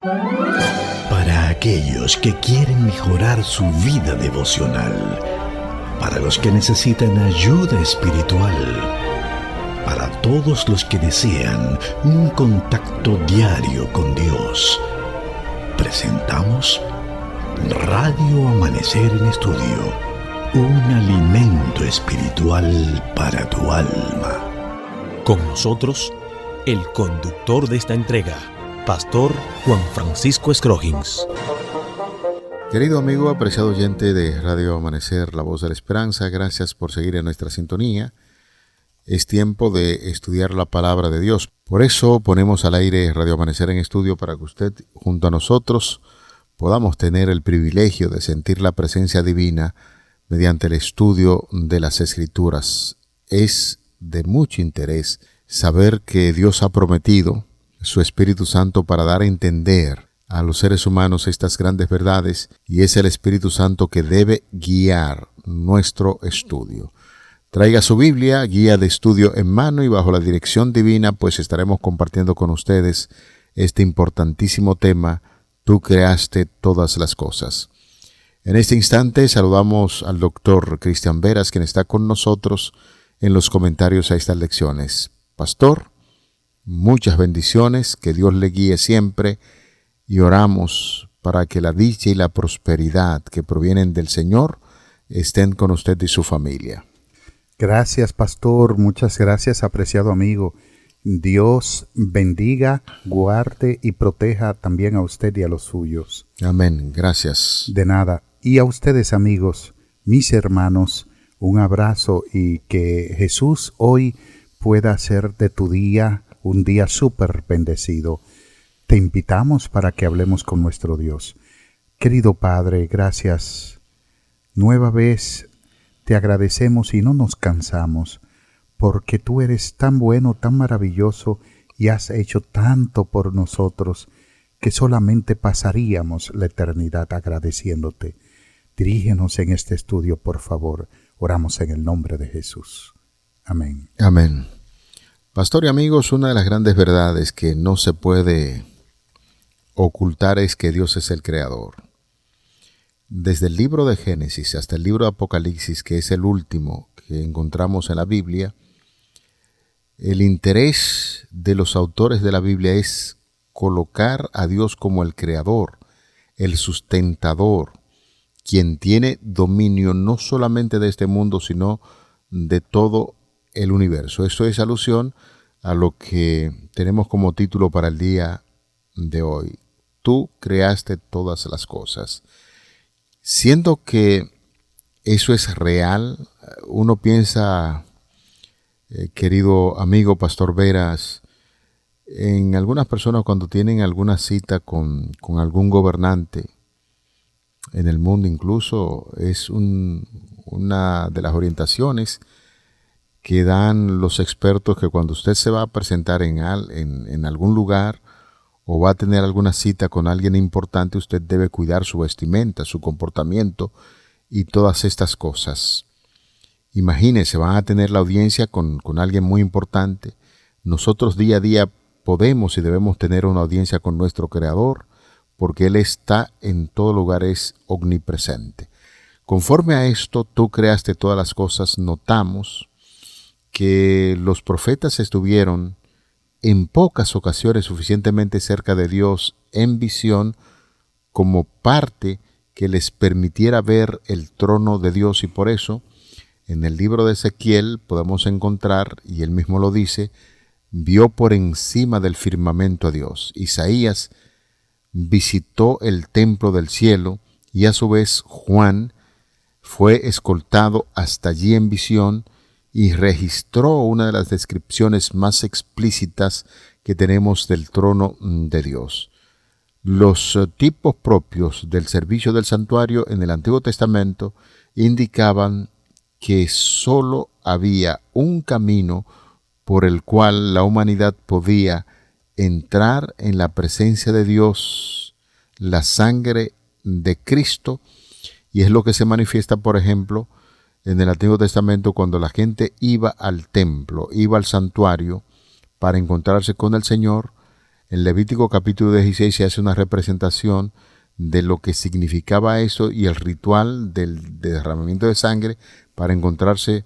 Para aquellos que quieren mejorar su vida devocional, para los que necesitan ayuda espiritual, para todos los que desean un contacto diario con Dios, presentamos Radio Amanecer en Estudio, un alimento espiritual para tu alma. Con nosotros, el conductor de esta entrega, Pastor Juan Francisco Scroggins. Querido amigo, apreciado oyente de Radio Amanecer, la voz de la esperanza, gracias por seguir en nuestra sintonía. Es tiempo de estudiar la palabra de Dios. Por eso ponemos al aire Radio Amanecer en Estudio para que usted, junto a nosotros, podamos tener el privilegio de sentir la presencia divina mediante el estudio de las Escrituras. Es de mucho interés saber que Dios ha prometido su Espíritu Santo para dar a entender a los seres humanos estas grandes verdades, y es el Espíritu Santo que debe guiar nuestro estudio. Traiga su Biblia, guía de estudio en mano, y bajo la dirección divina, pues estaremos compartiendo con ustedes este importantísimo tema: Tú creaste todas las cosas. En este instante saludamos al doctor Cristian Veras, quien está con nosotros en los comentarios a estas lecciones. Pastor, muchas bendiciones, que Dios le guíe siempre, y oramos para que la dicha y la prosperidad que provienen del Señor estén con usted y su familia. Gracias, pastor. Muchas gracias, apreciado amigo. Dios bendiga, guarde y proteja también a usted y a los suyos. Amén. Gracias. De nada. Y a ustedes, amigos, mis hermanos, un abrazo, y que Jesús hoy pueda hacer de tu día un día súper bendecido. Te invitamos para que hablemos con nuestro Dios. Querido Padre, gracias. Nueva vez te agradecemos y no nos cansamos, porque tú eres tan bueno, tan maravilloso, y has hecho tanto por nosotros que solamente pasaríamos la eternidad agradeciéndote. Dirígenos en este estudio, por favor. Oramos en el nombre de Jesús. Amén. Amén. Pastor y amigos, una de las grandes verdades que no se puede ocultar es que Dios es el creador. Desde el libro de Génesis hasta el libro de Apocalipsis, que es el último que encontramos en la Biblia, el interés de los autores de la Biblia es colocar a Dios como el creador, el sustentador, quien tiene dominio no solamente de este mundo, sino de todo el universo. Esto es alusión a lo que tenemos como título para el día de hoy: Tú creaste todas las cosas. Siendo que eso es real, uno piensa, querido amigo Pastor Veras, en algunas personas cuando tienen alguna cita con algún gobernante en el mundo, incluso es una de las orientaciones que dan los expertos, que cuando usted se va a presentar en algún lugar o va a tener alguna cita con alguien importante, usted debe cuidar su vestimenta, su comportamiento y todas estas cosas. Imagínese, van a tener la audiencia con alguien muy importante. Nosotros día a día podemos y debemos tener una audiencia con nuestro Creador, porque Él está en todo lugar, es omnipresente. Conforme a esto, tú creaste todas las cosas. Notamos que los profetas estuvieron en pocas ocasiones suficientemente cerca de Dios en visión, como parte que les permitiera ver el trono de Dios, y por eso en el libro de Ezequiel podemos encontrar, y él mismo lo dice, vio por encima del firmamento a Dios. Isaías visitó el templo del cielo, y a su vez Juan fue escoltado hasta allí en visión y registró una de las descripciones más explícitas que tenemos del trono de Dios. Los tipos propios del servicio del santuario en el Antiguo Testamento indicaban que sólo había un camino por el cual la humanidad podía entrar en la presencia de Dios, la sangre de Cristo, y es lo que se manifiesta, por ejemplo, en el Antiguo Testamento, cuando la gente iba al templo, iba al santuario para encontrarse con el Señor. En Levítico capítulo 16 se hace una representación de lo que significaba eso y el ritual del derramamiento de sangre para encontrarse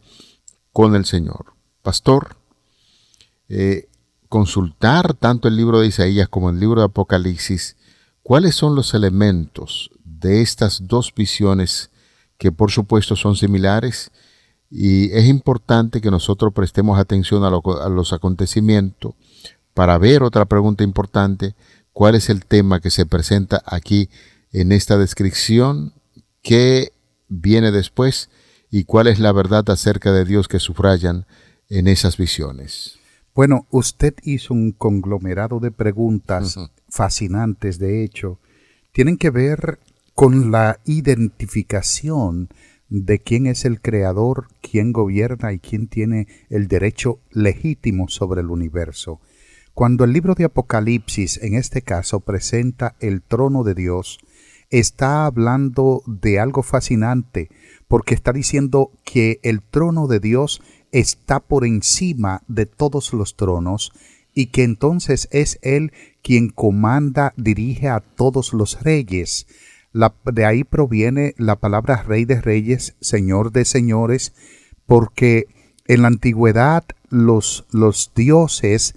con el Señor. Pastor, consultar tanto el libro de Isaías como el libro de Apocalipsis, ¿cuáles son los elementos de estas dos visiones que por supuesto son similares? Y es importante que nosotros prestemos atención a los acontecimientos para ver otra pregunta importante: ¿cuál es el tema que se presenta aquí en esta descripción? ¿Qué viene después? ¿Y cuál es la verdad acerca de Dios que subrayan en esas visiones? Bueno, usted hizo un conglomerado de preguntas fascinantes, de hecho. Tienen que ver con la identificación de quién es el creador, quién gobierna y quién tiene el derecho legítimo sobre el universo. Cuando el libro de Apocalipsis, en este caso, presenta el trono de Dios, está hablando de algo fascinante, porque está diciendo que el trono de Dios está por encima de todos los tronos y que entonces es Él quien comanda, dirige a todos los reyes. De ahí proviene la palabra Rey de Reyes, Señor de Señores, porque en la antigüedad los dioses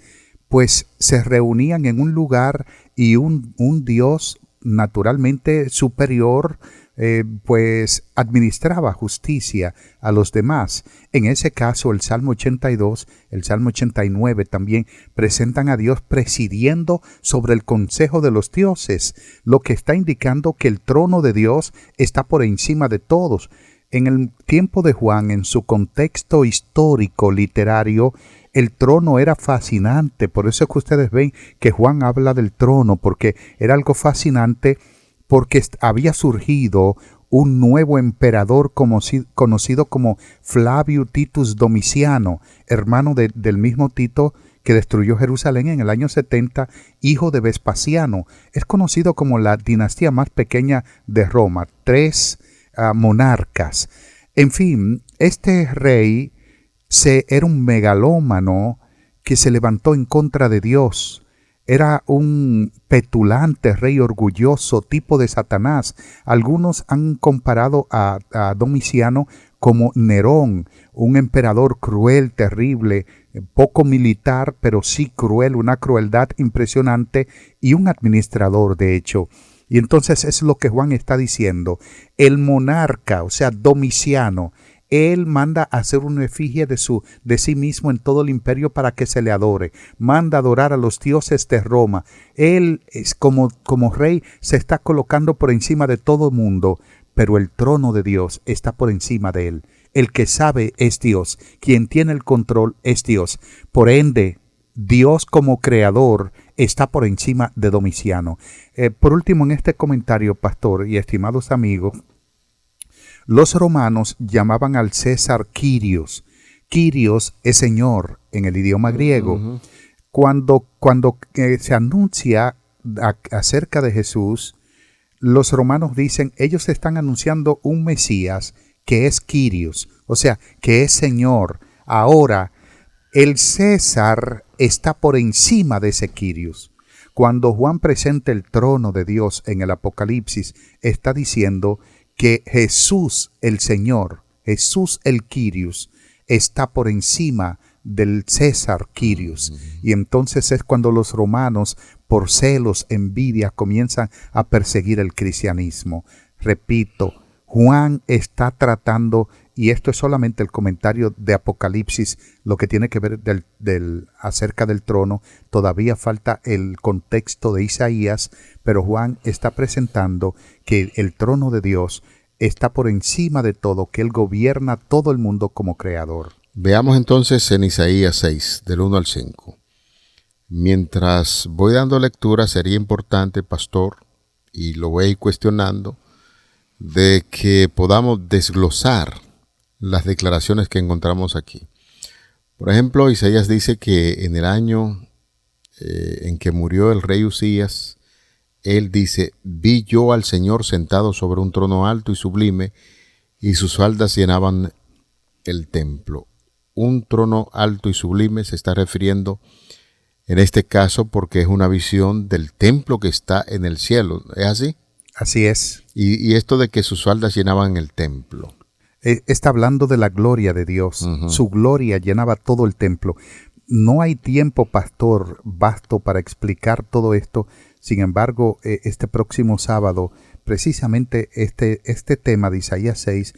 pues se reunían en un lugar y un dios naturalmente superior pues administraba justicia a los demás. En ese caso el Salmo 82, el Salmo 89 también presentan a Dios presidiendo sobre el consejo de los dioses, lo que está indicando que el trono de Dios está por encima de todos. En el tiempo de Juan, en su contexto histórico literario, el trono era fascinante. Por eso es que ustedes ven que Juan habla del trono, porque era algo fascinante, porque había surgido un nuevo emperador conocido como Flavio Titus Domiciano, hermano del mismo Tito que destruyó Jerusalén en el año 70, hijo de Vespasiano. Es conocido como la dinastía más pequeña de Roma, 3 monarcas. En fin, este rey era un megalómano que se levantó en contra de Dios. Era un petulante rey orgulloso, tipo de Satanás. Algunos han comparado a Domiciano como Nerón, un emperador cruel, terrible, poco militar, pero sí cruel, una crueldad impresionante, y un administrador, de hecho. Y entonces es lo que Juan está diciendo. El monarca, o sea, Domiciano, él manda a hacer una efigie de sí mismo en todo el imperio para que se le adore. Manda adorar a los dioses de Roma. Él, como rey, se está colocando por encima de todo el mundo, pero el trono de Dios está por encima de él. El que sabe es Dios. Quien tiene el control es Dios. Por ende, Dios como creador está por encima de Domiciano. Por último, en este comentario, pastor y estimados amigos, los romanos llamaban al César Kyrios. Kyrios es Señor en el idioma griego. Cuando se anuncia acerca de Jesús, los romanos dicen, ellos están anunciando un Mesías que es Kyrios, o sea, que es Señor. Ahora, el César está por encima de ese Kyrios. Cuando Juan presenta el trono de Dios en el Apocalipsis, está diciendo que Jesús el Señor, Jesús el Kyrios, está por encima del César Kyrios. Y entonces es cuando los romanos, por celos, envidia, comienzan a perseguir el cristianismo. Repito, Juan está tratando, y esto es solamente el comentario de Apocalipsis, lo que tiene que ver acerca del trono. Todavía falta el contexto de Isaías, pero Juan está presentando que el trono de Dios está por encima de todo, que Él gobierna todo el mundo como creador. Veamos entonces en Isaías 6, del 1 al 5. Mientras voy dando lectura, sería importante, pastor, y lo voy a ir cuestionando, de que podamos desglosar las declaraciones que encontramos aquí. Por ejemplo, Isaías dice que en el año en que murió el rey Usías, él dice, vi yo al Señor sentado sobre un trono alto y sublime, y sus faldas llenaban el templo. Un trono alto y sublime se está refiriendo En este caso, porque es una visión del templo que está en el cielo. ¿Es así? Así es. Y esto de que sus faldas llenaban el templo. Está hablando de la gloria de Dios. Su gloria llenaba todo el templo. No hay tiempo, pastor, vasto para explicar todo esto. Sin embargo, este próximo sábado, precisamente este tema de Isaías 6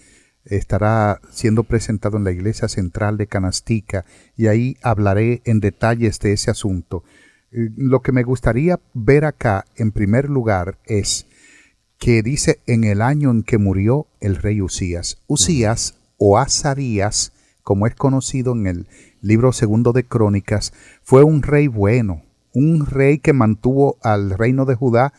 estará siendo presentado en la Iglesia Central de Canastica, y ahí hablaré en detalles de ese asunto. Lo que me gustaría ver acá, en primer lugar, es que dice en el año en que murió el rey Usías. Usías o Azarías, como es conocido en el libro segundo de Crónicas, fue un rey bueno, un rey que mantuvo al reino de Judá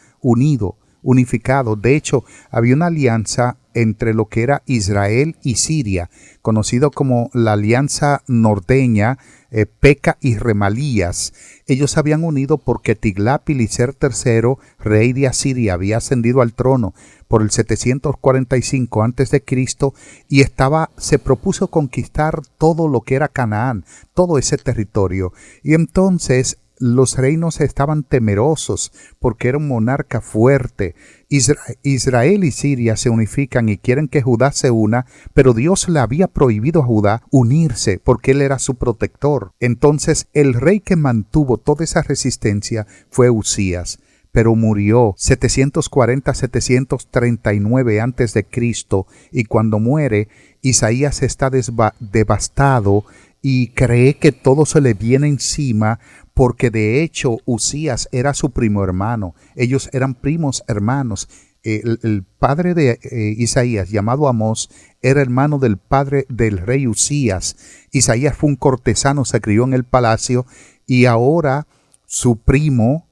unificado. De hecho, había una alianza entre lo que era Israel y Siria, conocido como la alianza norteña, Peca y Remalías. Ellos se habían unido porque Tiglat-Pileser III, rey de Asiria, había ascendido al trono por el 745 a.C. y se propuso conquistar todo lo que era Canaán, todo ese territorio. Y entonces los reinos estaban temerosos porque era un monarca fuerte. Israel y Siria se unifican y quieren que Judá se una, pero Dios le había prohibido a Judá unirse porque él era su protector. Entonces el rey que mantuvo toda esa resistencia fue Usías, pero murió 740-739 a.C. y cuando muere, Isaías está devastado y cree que todo se le viene encima, porque de hecho Usías era su primo hermano. Ellos eran primos hermanos. El padre de Isaías, llamado Amós, era hermano del padre del rey Usías. Isaías fue un cortesano, se crió en el palacio, y ahora su primo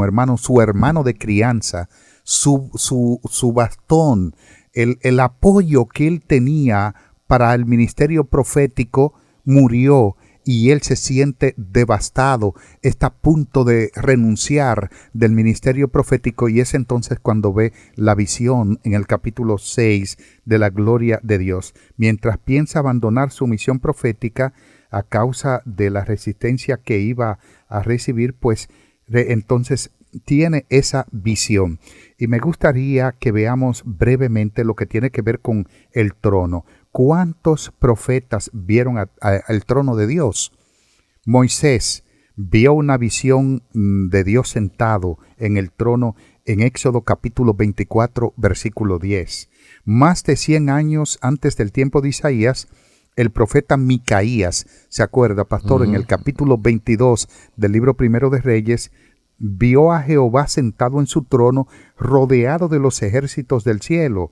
hermano, su hermano de crianza, su bastón, el apoyo que él tenía para el ministerio profético, murió, y él se siente devastado, está a punto de renunciar del ministerio profético, y es entonces cuando ve la visión en el capítulo 6 de la gloria de Dios. Mientras piensa abandonar su misión profética a causa de la resistencia que iba a recibir, pues entonces tiene esa visión. Y me gustaría que veamos brevemente lo que tiene que ver con el trono. ¿Cuántos profetas vieron al trono de Dios? Moisés vio una visión de Dios sentado en el trono en Éxodo capítulo 24, versículo 10. Más de 100 años antes del tiempo de Isaías, el profeta Micaías, ¿se acuerda, pastor? En el capítulo 22 del libro primero de Reyes, vio a Jehová sentado en su trono, rodeado de los ejércitos del cielo.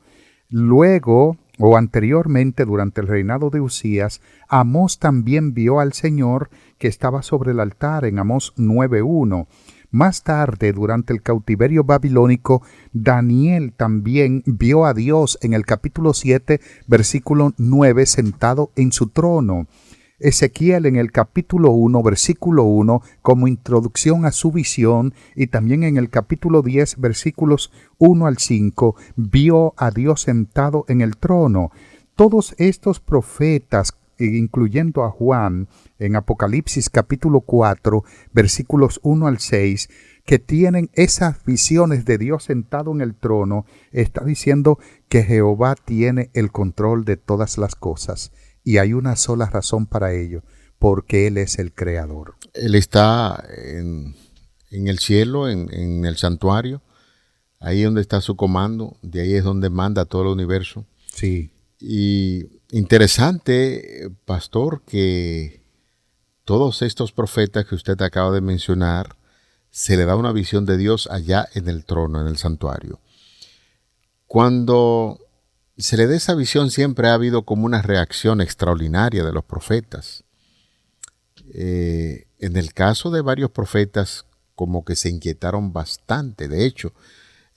Luego, o anteriormente, durante el reinado de Usías, Amós también vio al Señor que estaba sobre el altar en Amós 9:1. Más tarde, durante el cautiverio babilónico, Daniel también vio a Dios en el capítulo 7, versículo 9, sentado en su trono. Ezequiel en el capítulo 1, versículo 1, como introducción a su visión, y también en el capítulo 10, versículos 1 al 5, vio a Dios sentado en el trono. Todos estos profetas, incluyendo a Juan, en Apocalipsis capítulo 4, versículos 1 al 6, que tienen esas visiones de Dios sentado en el trono, está diciendo que Jehová tiene el control de todas las cosas. Y hay una sola razón para ello, porque Él es el Creador. Él está en el cielo, en el santuario, ahí donde está su comando, de ahí es donde manda todo el universo. Sí. Y interesante, pastor, que todos estos profetas que usted acaba de mencionar, se le da una visión de Dios allá en el trono, en el santuario. Cuando se le da esa visión, siempre ha habido como una reacción extraordinaria de los profetas. En el caso de varios profetas, como que se inquietaron bastante. De hecho,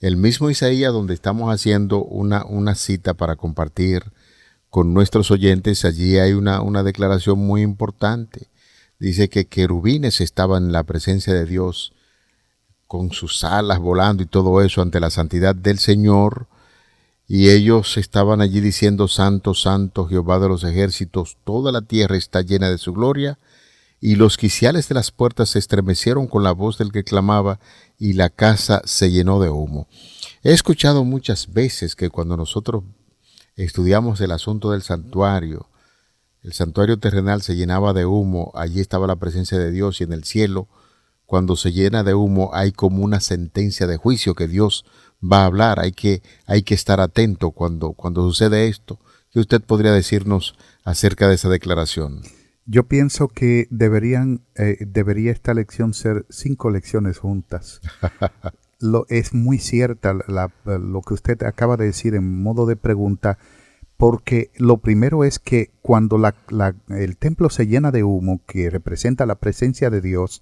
el mismo Isaías, donde estamos haciendo una cita para compartir con nuestros oyentes, allí hay una declaración muy importante. Dice que querubines estaban en la presencia de Dios, con sus alas volando y todo eso ante la santidad del Señor. Y ellos estaban allí diciendo: Santo, Santo, Jehová de los ejércitos, toda la tierra está llena de su gloria. y los quiciales de las puertas se estremecieron con la voz del que clamaba, y la casa se llenó de humo. He escuchado muchas veces que cuando nosotros estudiamos el asunto del santuario, el santuario terrenal se llenaba de humo, allí estaba la presencia de Dios, y en el cielo, cuando se llena de humo, hay como una sentencia de juicio que Dios va a hablar. Hay que estar atento cuando sucede esto. ¿Qué usted podría decirnos acerca de esa declaración? Yo pienso que debería esta lección ser 5 lecciones juntas. Es muy cierta lo que usted acaba de decir en modo de pregunta, porque lo primero es que cuando el templo se llena de humo, que representa la presencia de Dios,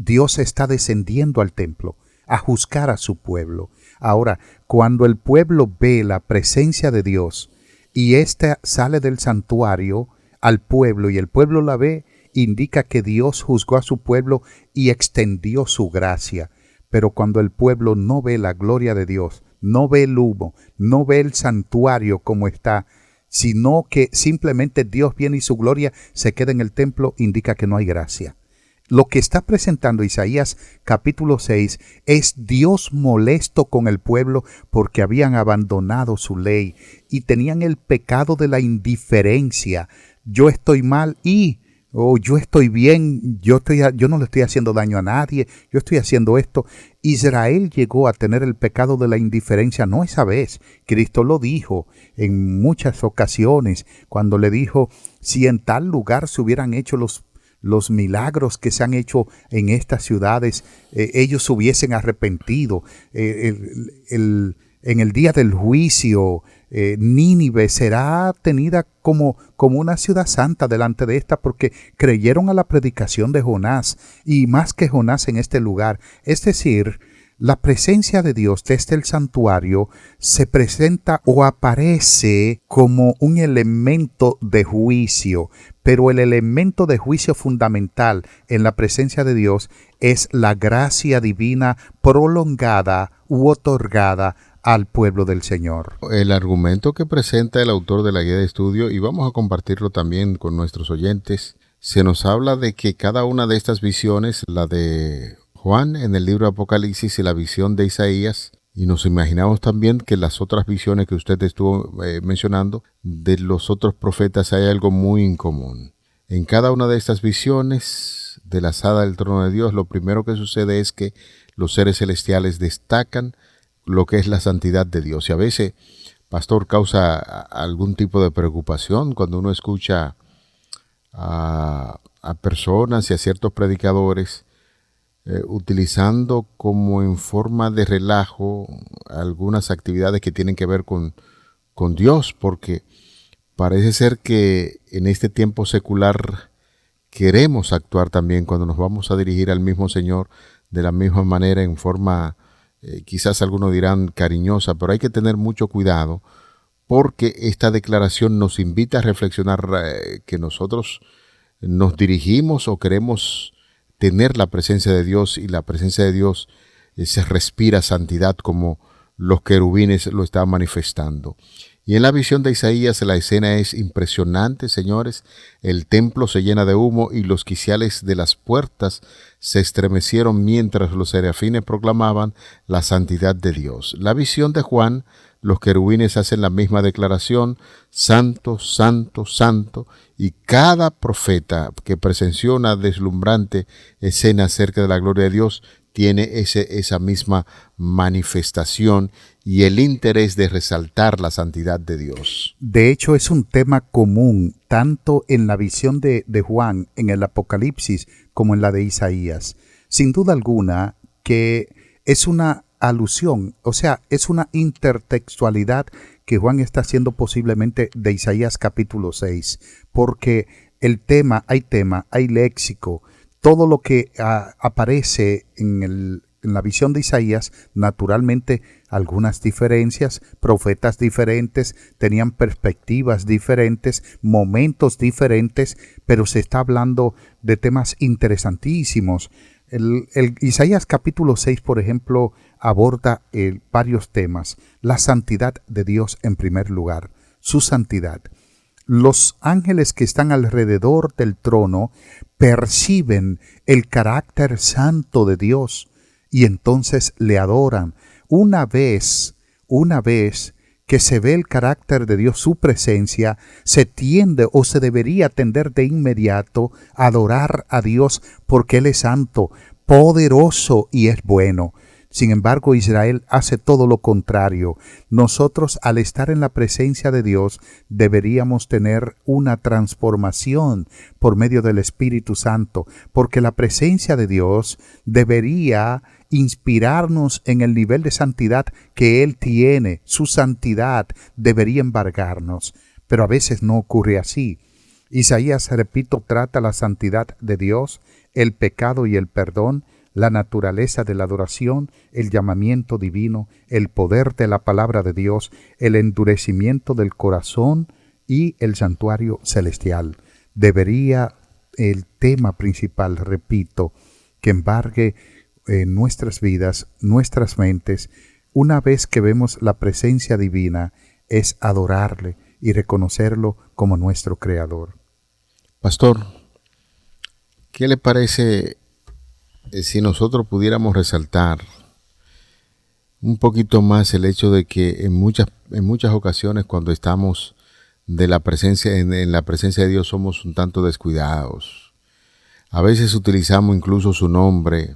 Dios está descendiendo al templo a juzgar a su pueblo. Ahora, cuando el pueblo ve la presencia de Dios y ésta sale del santuario al pueblo y el pueblo la ve, indica que Dios juzgó a su pueblo y extendió su gracia. Pero cuando el pueblo no ve la gloria de Dios, no ve el humo, no ve el santuario como está, sino que simplemente Dios viene y su gloria se queda en el templo, indica que no hay gracia. Lo que está presentando Isaías capítulo 6 es Dios molesto con el pueblo porque habían abandonado su ley y tenían el pecado de la indiferencia. Yo estoy mal yo estoy bien, yo no le estoy haciendo daño a nadie, yo estoy haciendo esto. Israel llegó a tener el pecado de la indiferencia no esa vez. Cristo lo dijo en muchas ocasiones cuando le dijo, si en tal lugar se hubieran hecho los milagros que se han hecho en estas ciudades, ellos hubiesen arrepentido. En el día del juicio, Nínive será tenida como una ciudad santa delante de esta, porque creyeron a la predicación de Jonás, y más que Jonás en este lugar. Es decir, la presencia de Dios desde el santuario se presenta o aparece como un elemento de juicio, pero el elemento de juicio fundamental en la presencia de Dios es la gracia divina prolongada u otorgada al pueblo del Señor. El argumento que presenta el autor de la guía de estudio, y vamos a compartirlo también con nuestros oyentes, se nos habla de que cada una de estas visiones, la de Juan en el libro de Apocalipsis y la visión de Isaías, y nos imaginamos también que las otras visiones que usted estuvo mencionando de los otros profetas, hay algo muy en común. En cada una de estas visiones de la sala del trono de Dios, lo primero que sucede es que los seres celestiales destacan lo que es la santidad de Dios. Y a veces, pastor, causa algún tipo de preocupación cuando uno escucha a personas y a ciertos predicadores utilizando como en forma de relajo algunas actividades que tienen que ver con Dios, porque parece ser que en este tiempo secular queremos actuar también cuando nos vamos a dirigir al mismo Señor de la misma manera, en forma quizás algunos dirán cariñosa, pero hay que tener mucho cuidado, porque esta declaración nos invita a reflexionar que nosotros nos dirigimos o queremos tener la presencia de Dios, y la presencia de Dios se respira santidad como los querubines lo estaban manifestando. Y en la visión de Isaías la escena es impresionante, señores. El templo se llena de humo y los quiciales de las puertas se estremecieron mientras los serafines proclamaban la santidad de Dios. La visión de Juan, los querubines hacen la misma declaración, santo, santo, santo, y cada profeta que presenció una deslumbrante escena acerca de la gloria de Dios tiene esa misma manifestación y el interés de resaltar la santidad de Dios. De hecho, es un tema común tanto en la visión de Juan, en el Apocalipsis, como en la de Isaías. Sin duda alguna que es una alusión, o sea, es una intertextualidad que Juan está haciendo posiblemente de Isaías capítulo 6, porque hay léxico, todo lo que aparece en la visión de Isaías, naturalmente algunas diferencias, profetas diferentes, tenían perspectivas diferentes, momentos diferentes, pero se está hablando de temas interesantísimos. El Isaías capítulo 6, por ejemplo, aborda varios temas. La santidad de Dios en primer lugar, su santidad. Los ángeles que están alrededor del trono perciben el carácter santo de Dios y entonces le adoran. Una vez que se ve el carácter de Dios, su presencia, se tiende o se debería tender de inmediato a adorar a Dios porque Él es santo, poderoso y es bueno. Sin embargo, Israel hace todo lo contrario. Nosotros, al estar en la presencia de Dios, deberíamos tener una transformación por medio del Espíritu Santo, porque la presencia de Dios debería inspirarnos en el nivel de santidad que Él tiene. Su santidad debería embargarnos, pero a veces no ocurre así. Isaías, repito, trata la santidad de Dios, el pecado y el perdón, la naturaleza de la adoración, el llamamiento divino, el poder de la palabra de Dios, el endurecimiento del corazón y el santuario celestial. Debería el tema principal, repito, que embargue nuestras vidas, nuestras mentes, una vez que vemos la presencia divina, es adorarle y reconocerlo como nuestro Creador. Pastor, ¿qué le parece si nosotros pudiéramos resaltar un poquito más el hecho de que en muchas ocasiones cuando estamos en la presencia de Dios somos un tanto descuidados? A veces utilizamos incluso su nombre.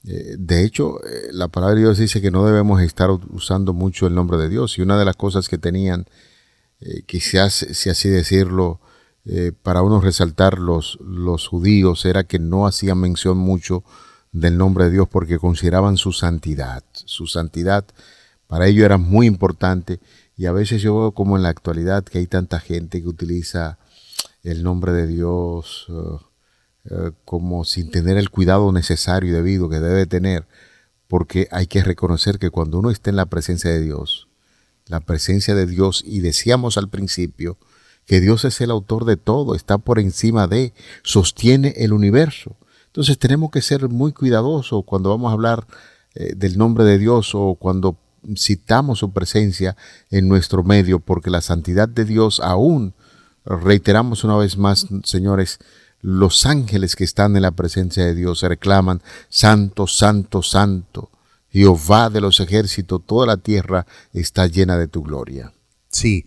De hecho, la palabra de Dios dice que no debemos estar usando mucho el nombre de Dios, y una de las cosas que tenían, quizás, si así decirlo, para uno resaltar los judíos, era que no hacían mención mucho del nombre de Dios porque consideraban su santidad. Su santidad para ellos era muy importante, y a veces yo veo como en la actualidad que hay tanta gente que utiliza el nombre de Dios como sin tener el cuidado necesario y debido que debe tener, porque hay que reconocer que cuando uno está en la presencia de Dios, y decíamos al principio que Dios es el autor de todo, está por encima de, sostiene el universo. Entonces tenemos que ser muy cuidadosos cuando vamos a hablar del nombre de Dios o cuando citamos su presencia en nuestro medio, porque la santidad de Dios, aún reiteramos una vez más, señores, los ángeles que están en la presencia de Dios se reclaman: santo, santo, santo, Jehová de los ejércitos, toda la tierra está llena de tu gloria. Sí,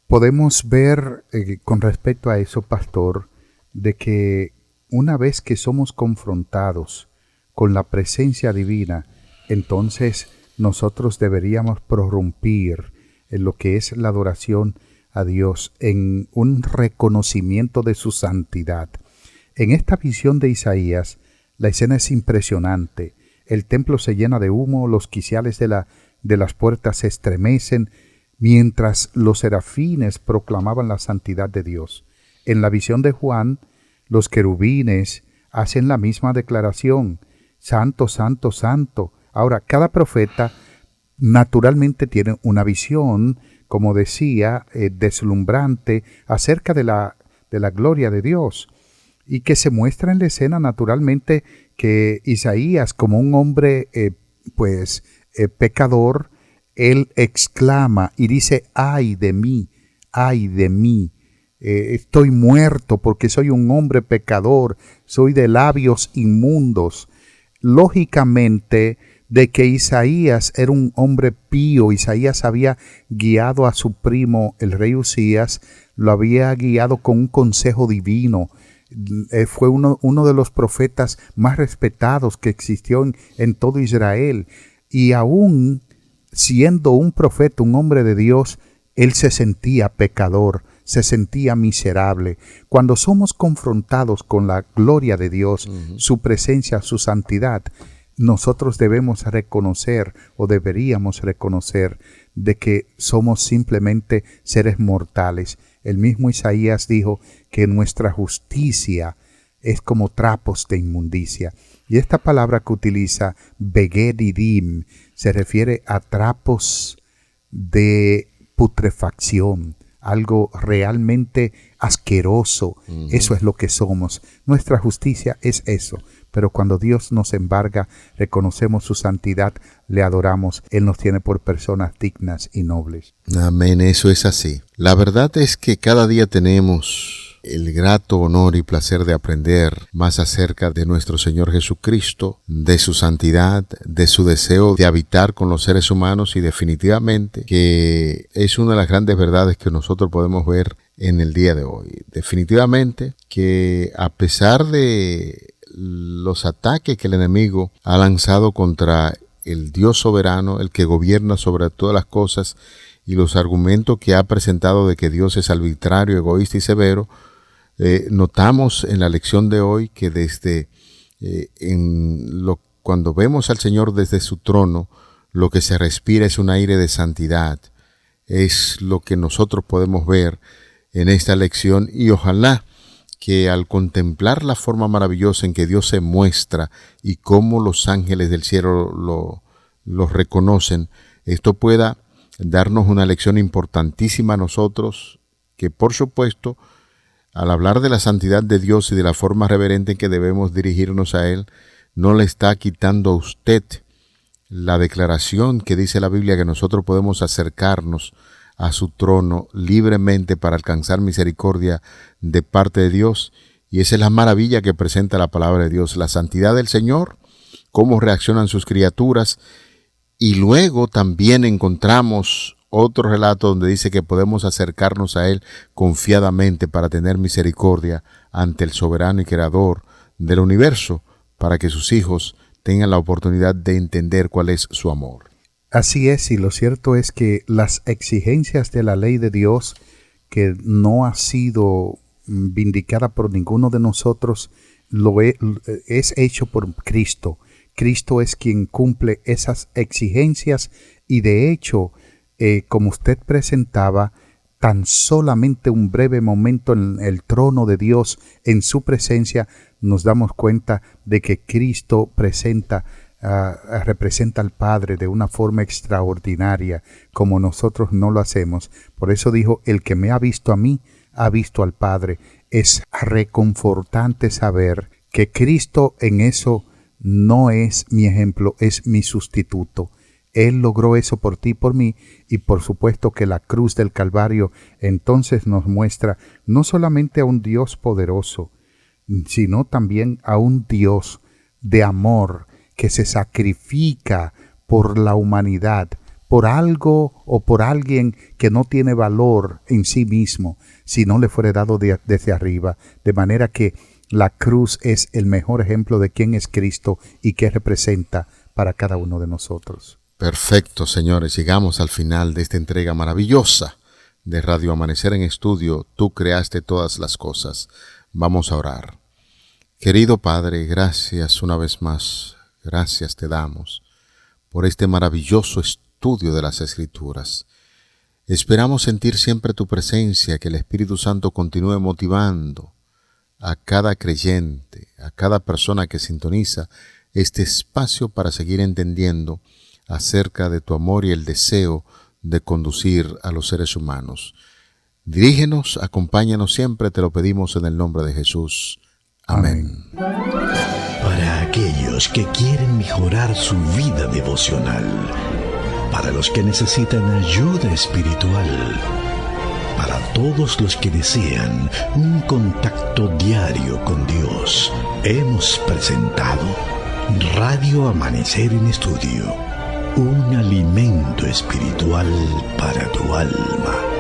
podemos ver con respecto a eso, pastor, de que una vez que somos confrontados con la presencia divina, entonces nosotros deberíamos prorrumpir en lo que es la adoración a Dios, en un reconocimiento de su santidad. En esta visión de Isaías, la escena es impresionante. El templo se llena de humo, los quiciales de las puertas se estremecen, mientras los serafines proclamaban la santidad de Dios. En la visión de Juan, los querubines hacen la misma declaración: santo, santo, santo. Ahora, cada profeta naturalmente tiene una visión, como decía, deslumbrante acerca de la gloria de Dios, y que se muestra en la escena naturalmente que Isaías, como un hombre pecador, él exclama y dice: ay de mí, estoy muerto porque soy un hombre pecador, soy de labios inmundos. Lógicamente, de que Isaías era un hombre pío, Isaías había guiado a su primo, el rey Usías, lo había guiado con un consejo divino. Fue uno de los profetas más respetados que existió en todo Israel, y aún siendo un profeta, un hombre de Dios, él se sentía pecador, se sentía miserable. Cuando somos confrontados con la gloria de Dios, su presencia, su santidad, nosotros debemos reconocer, o deberíamos reconocer, de que somos simplemente seres mortales. El mismo Isaías dijo que nuestra justicia es como trapos de inmundicia. Y esta palabra que utiliza, begedidim, se refiere a trapos de putrefacción, algo realmente asqueroso. Eso es lo que somos. Nuestra justicia es eso. Pero cuando Dios nos embarga, reconocemos su santidad, le adoramos. Él nos tiene por personas dignas y nobles. Amén, eso es así. La verdad es que cada día tenemos el grato honor y placer de aprender más acerca de nuestro Señor Jesucristo, de su santidad, de su deseo de habitar con los seres humanos, y definitivamente que es una de las grandes verdades que nosotros podemos ver en el día de hoy. Definitivamente que a pesar de los ataques que el enemigo ha lanzado contra el Dios soberano, el que gobierna sobre todas las cosas, y los argumentos que ha presentado de que Dios es arbitrario, egoísta y severo, notamos en la lección de hoy que cuando vemos al Señor desde su trono, lo que se respira es un aire de santidad. Es lo que nosotros podemos ver en esta lección, y ojalá que al contemplar la forma maravillosa en que Dios se muestra y cómo los ángeles del cielo lo reconocen, esto pueda darnos una lección importantísima a nosotros, que por supuesto, al hablar de la santidad de Dios y de la forma reverente en que debemos dirigirnos a Él, no le está quitando a usted la declaración que dice la Biblia, que nosotros podemos acercarnos a su trono libremente para alcanzar misericordia de parte de Dios. Y esa es la maravilla que presenta la palabra de Dios, la santidad del Señor, cómo reaccionan sus criaturas. Y luego también encontramos otro relato donde dice que podemos acercarnos a Él confiadamente para tener misericordia ante el soberano y creador del universo, para que sus hijos tengan la oportunidad de entender cuál es su amor. Así es, y lo cierto es que las exigencias de la ley de Dios, que no ha sido vindicada por ninguno de nosotros, es hecho por Cristo. Cristo es quien cumple esas exigencias, y de hecho, como usted presentaba, tan solamente un breve momento en el trono de Dios, en su presencia, nos damos cuenta de que Cristo representa al Padre de una forma extraordinaria, como nosotros no lo hacemos. Por eso dijo, el que me ha visto a mí, ha visto al Padre. Es reconfortante saber que Cristo en eso no es mi ejemplo, es mi sustituto. Él logró eso por ti y por mí, y por supuesto que la cruz del Calvario entonces nos muestra no solamente a un Dios poderoso, sino también a un Dios de amor que se sacrifica por la humanidad, por algo o por alguien que no tiene valor en sí mismo, si no le fuere dado desde arriba. De manera que la cruz es el mejor ejemplo de quién es Cristo y qué representa para cada uno de nosotros. Perfecto, señores, llegamos al final de esta entrega maravillosa de Radio Amanecer en Estudio. Tú creaste todas las cosas. Vamos a orar. Querido Padre, gracias una vez más, gracias te damos por este maravilloso estudio de las Escrituras. Esperamos sentir siempre tu presencia, que el Espíritu Santo continúe motivando a cada creyente, a cada persona que sintoniza este espacio para seguir entendiendo acerca de tu amor y el deseo de conducir a los seres humanos. Dirígenos, acompáñanos siempre, te lo pedimos en el nombre de Jesús. Amén. Para aquellos que quieren mejorar su vida devocional, para los que necesitan ayuda espiritual, para todos los que desean un contacto diario con Dios, hemos presentado Radio Amanecer en Estudio, un alimento espiritual para tu alma.